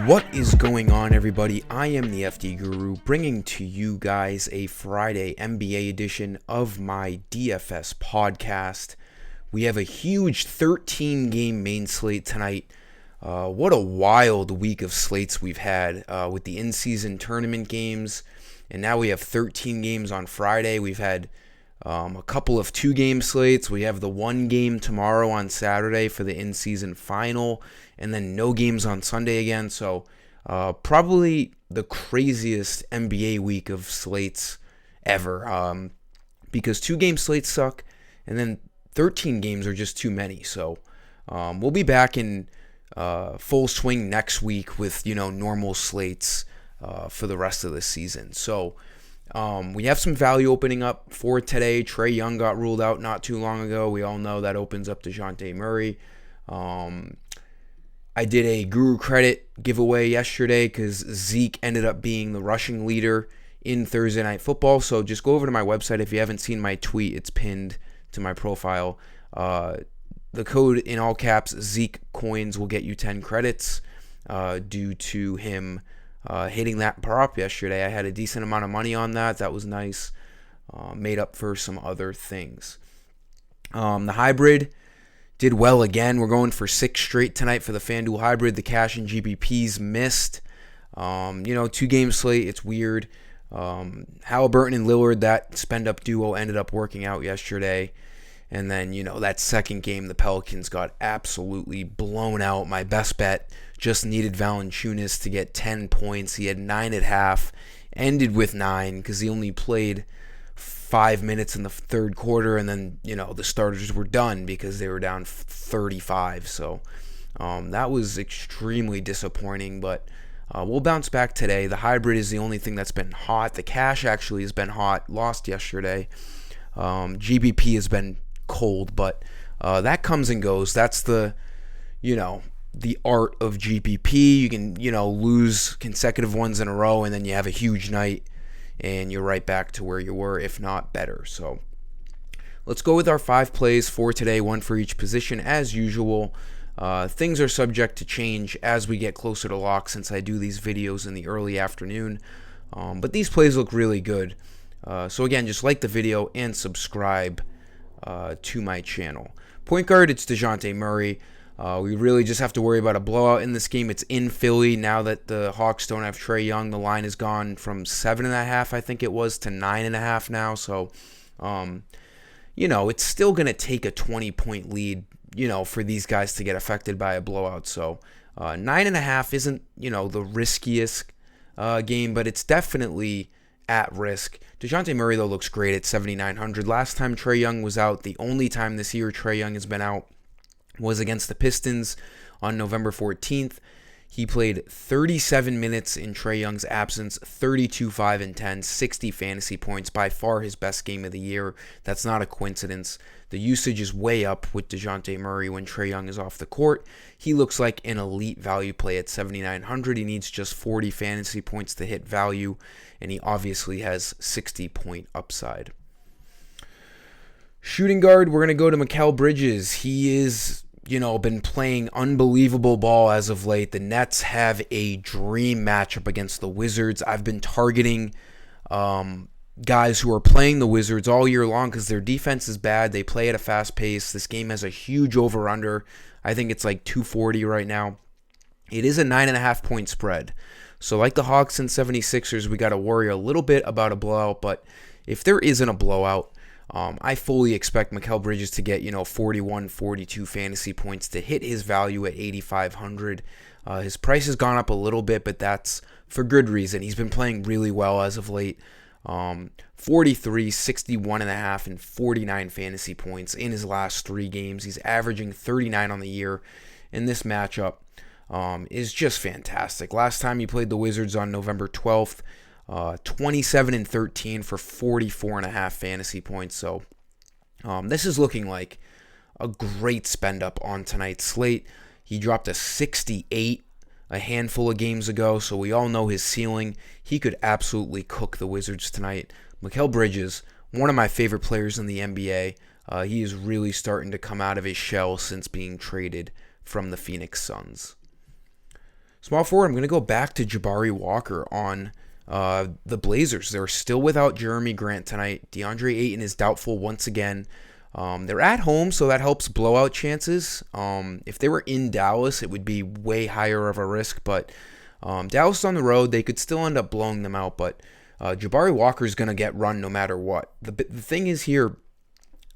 What is going on, everybody? I am the FD Guru, bringing to you guys a Friday NBA edition of my DFS podcast. We have a huge 13-game main slate tonight. What a wild week of slates we've had with the in-season tournament games, and now we have 13 games on Friday. We've had a couple of 2-game slates. We have the 1 game tomorrow on Saturday for the in-season final, and then no games on Sunday again. So probably the craziest NBA week of slates ever, because 2-game slates suck, and then 13 games are just too many. So we'll be back in full swing next week with normal slates for the rest of the season. So we have some value opening up for today. Trae Young got ruled out not too long ago. We all know that opens up Deonte Murray. I did a Guru Credit giveaway yesterday because Zeke ended up being the rushing leader in Thursday Night Football. So just go over to my website. If you haven't seen my tweet, it's pinned to my profile. The code in all caps, Zeke Coins, will get you 10 credits due to him hitting that prop yesterday. I had a decent amount of money on that. That was nice. Made up for some other things. The hybrid did well again. We're going for 6 straight tonight for the FanDuel hybrid. The cash and GBPs missed. 2-game slate. It's weird. Halliburton and Lillard, that spend-up duo, ended up working out yesterday. And then, that second game, the Pelicans got absolutely blown out. My best bet just needed Valanciunas to get 10 points. He had 9 at half, ended with 9 because he only played 5 minutes in the third quarter, and then, the starters were done because they were down 35. So that was extremely disappointing, but we'll bounce back today. The hybrid is the only thing that's been hot. The cash actually has been hot. Lost yesterday. GBP has been cold, but that comes and goes. That's the art of GPP. You can lose consecutive ones in a row, and then you have a huge night and you're right back to where you were, if not better. So let's go with our 5 plays for today, 1 for each position as usual. Things are subject to change as we get closer to lock, since I do these videos in the early afternoon, but these plays look really good. So again, just like the video and subscribe to my channel. Point guard, it's Deonte Murray. We really just have to worry about a blowout in this game. It's in Philly now that the Hawks don't have Trae Young. The line has gone from 7.5, I think it was, to 9.5 now. So, it's still going to take a 20-point lead, for these guys to get affected by a blowout. So, 9.5 isn't, the riskiest game, but it's definitely at risk. Dejounte Murray, though, looks great at 7,900. Last time Trae Young was out, the only time this year Trae Young has been out, was against the Pistons on November 14th. He played 37 minutes in Trae Young's absence, 32, 5, and 10, 60 fantasy points, by far his best game of the year. That's not a coincidence. The usage is way up with Dejounte Murray when Trae Young is off the court. He looks like an elite value play at 7,900. He needs just 40 fantasy points to hit value, and he obviously has 60-point upside. Shooting guard, we're going to go to Mel Bridges. He is been playing unbelievable ball as of late. The Nets have a dream matchup against the Wizards. I've been targeting guys who are playing the Wizards all year long because their defense is bad. They play at a fast pace. This game has a huge over-under. I think it's like 240 right now. It is a 9.5-point spread. So like the Hawks and 76ers, we got to worry a little bit about a blowout. But if there isn't a blowout, I fully expect Mel Bridges to get 41, 42 fantasy points to hit his value at 8,500. His price has gone up a little bit, but that's for good reason. He's been playing really well as of late. 43, 61.5, and 49 fantasy points in his last 3 games. He's averaging 39 on the year, and this matchup is just fantastic. Last time he played the Wizards on November 12th, 27 and 13 for 44.5 fantasy points. So this is looking like a great spend up on tonight's slate. He dropped a 68 a handful of games ago, so we all know his ceiling. He could absolutely cook the Wizards tonight. Mel Bridges, one of my favorite players in the NBA. He is really starting to come out of his shell since being traded from the Phoenix Suns. Small forward, I'm going to go back to Jabari Walker on the Blazers. They're still without Jeremy Grant tonight. DeAndre Ayton is doubtful once again. They're at home, so that helps blowout chances. If they were in Dallas, it would be way higher of a risk, but Dallas on the road, they could still end up blowing them out, but Jabari Walker is going to get run no matter what. The thing is here,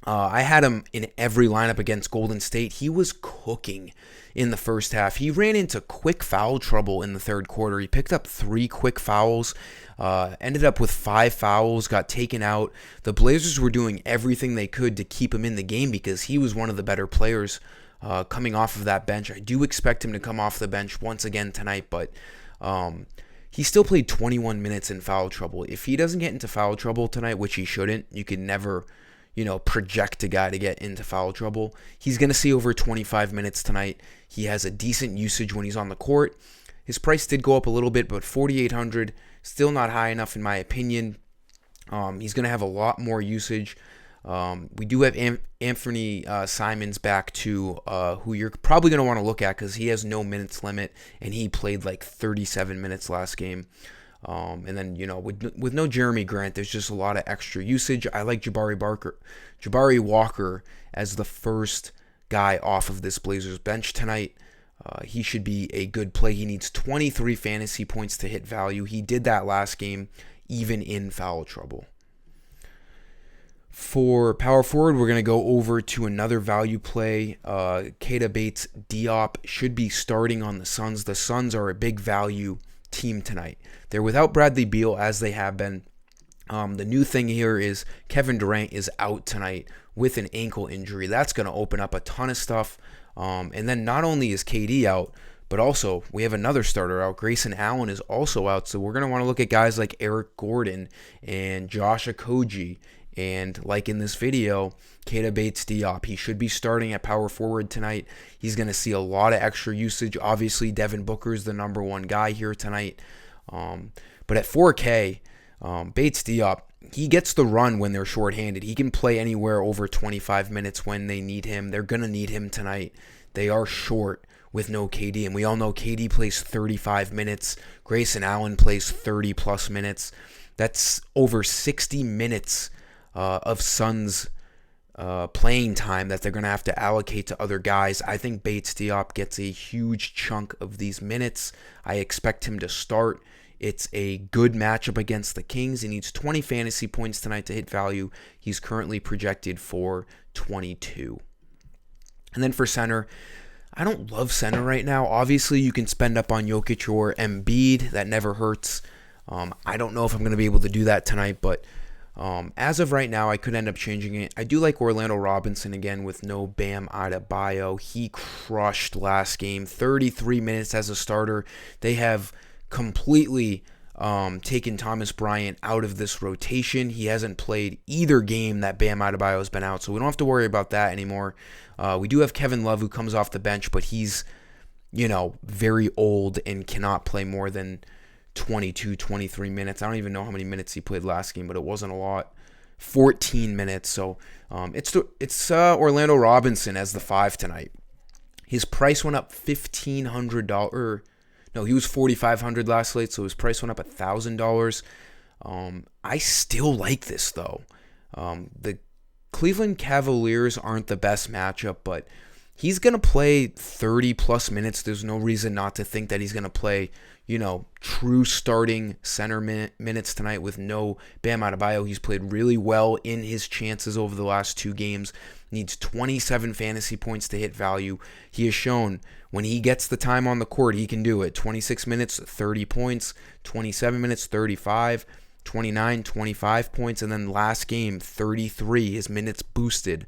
I had him in every lineup against Golden State. He was cooking in the first half. He ran into quick foul trouble in the third quarter. He picked up 3 quick fouls, ended up with 5 fouls, got taken out. The Blazers were doing everything they could to keep him in the game because he was one of the better players coming off of that bench. I do expect him to come off the bench once again tonight, but he still played 21 minutes in foul trouble. If he doesn't get into foul trouble tonight, which he shouldn't, you can never project a guy to get into foul trouble. He's going to see over 25 minutes tonight. He has a decent usage when he's on the court. His price did go up a little bit, but $4,800, still not high enough in my opinion. He's going to have a lot more usage. We do have Anthony Simons back too, who you're probably going to want to look at because he has no minutes limit, and he played like 37 minutes last game. And then, with no Jeremy Grant, there's just a lot of extra usage. I like Jabari Walker as the first guy off of this Blazers bench tonight. He should be a good play. He needs 23 fantasy points to hit value. He did that last game, even in foul trouble. For power forward, we're going to go over to another value play. Kadeem BatesDeop should be starting on the Suns. The Suns are a big value team tonight. They're without Bradley Beal as they have been. The new thing here is Kevin Durant is out tonight with an ankle injury. That's going to open up a ton of stuff. And then not only is KD out, but also we have another starter out. Grayson Allen is also out. So we're going to want to look at guys like Eric Gordon and Josh Okogie. And like in this video, Kadeem BatesDeop, he should be starting at power forward tonight. He's going to see a lot of extra usage. Obviously, Devin Booker is the number one guy here tonight. But at 4K, BatesDeop, he gets the run when they're shorthanded. He can play anywhere over 25 minutes when they need him. They're going to need him tonight. They are short with no KD, and we all know KD plays 35 minutes. Grayson Allen plays 30-plus minutes. That's over 60 minutes of Suns playing time that they're going to have to allocate to other guys. I think BatesDeop gets a huge chunk of these minutes. I expect him to start. It's a good matchup against the Kings. He needs 20 fantasy points tonight to hit value. He's currently projected for 22. And then for center, I don't love center right now. Obviously, you can spend up on Jokic or Embiid. That never hurts. I don't know if I'm going to be able to do that tonight, but as of right now, I could end up changing it. I do like Orlando Robinson again with no Bam Adebayo. He crushed last game, 33 minutes as a starter. They have completely taken Thomas Bryant out of this rotation. He hasn't played either game that Bam Adebayo has been out, so we don't have to worry about that anymore. We do have Kevin Love who comes off the bench, but he's, very old and cannot play more than 22, 23 minutes. I don't even know how many minutes he played last game, but it wasn't a lot. 14 minutes. So it's Orlando Robinson as the 5 tonight. His price went up $1,500. No, he was $4,500 last slate, so his price went up $1,000. I still like this though. The Cleveland Cavaliers aren't the best matchup, but he's going to play 30-plus minutes. There's no reason not to think that he's going to play, true starting center minutes tonight with no Bam Adebayo. He's played really well in his chances over the last 2 games. Needs 27 fantasy points to hit value. He has shown when he gets the time on the court, he can do it. 26 minutes, 30 points. 27 minutes, 35. 29, 25 points. And then last game, 33. His minutes boosted.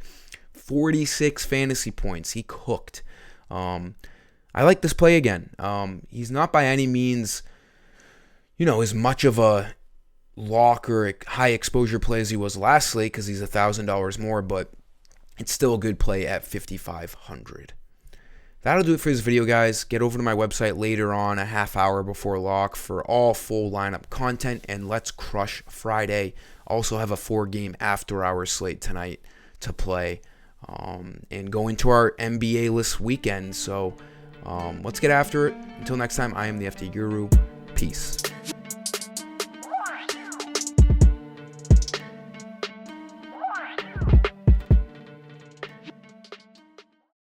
46 fantasy points. He cooked. I like this play again. He's not by any means, as much of a lock or a high exposure play as he was last slate because he's $1,000 more, but it's still a good play at $5,500. That'll do it for this video, guys. Get over to my website later on, a half hour before lock, for all full lineup content, and let's crush Friday. Also have a 4-game after-hours slate tonight to play. And go into our NBA list weekend. So Let's get after it. Until next time, I am the FD Guru. Peace.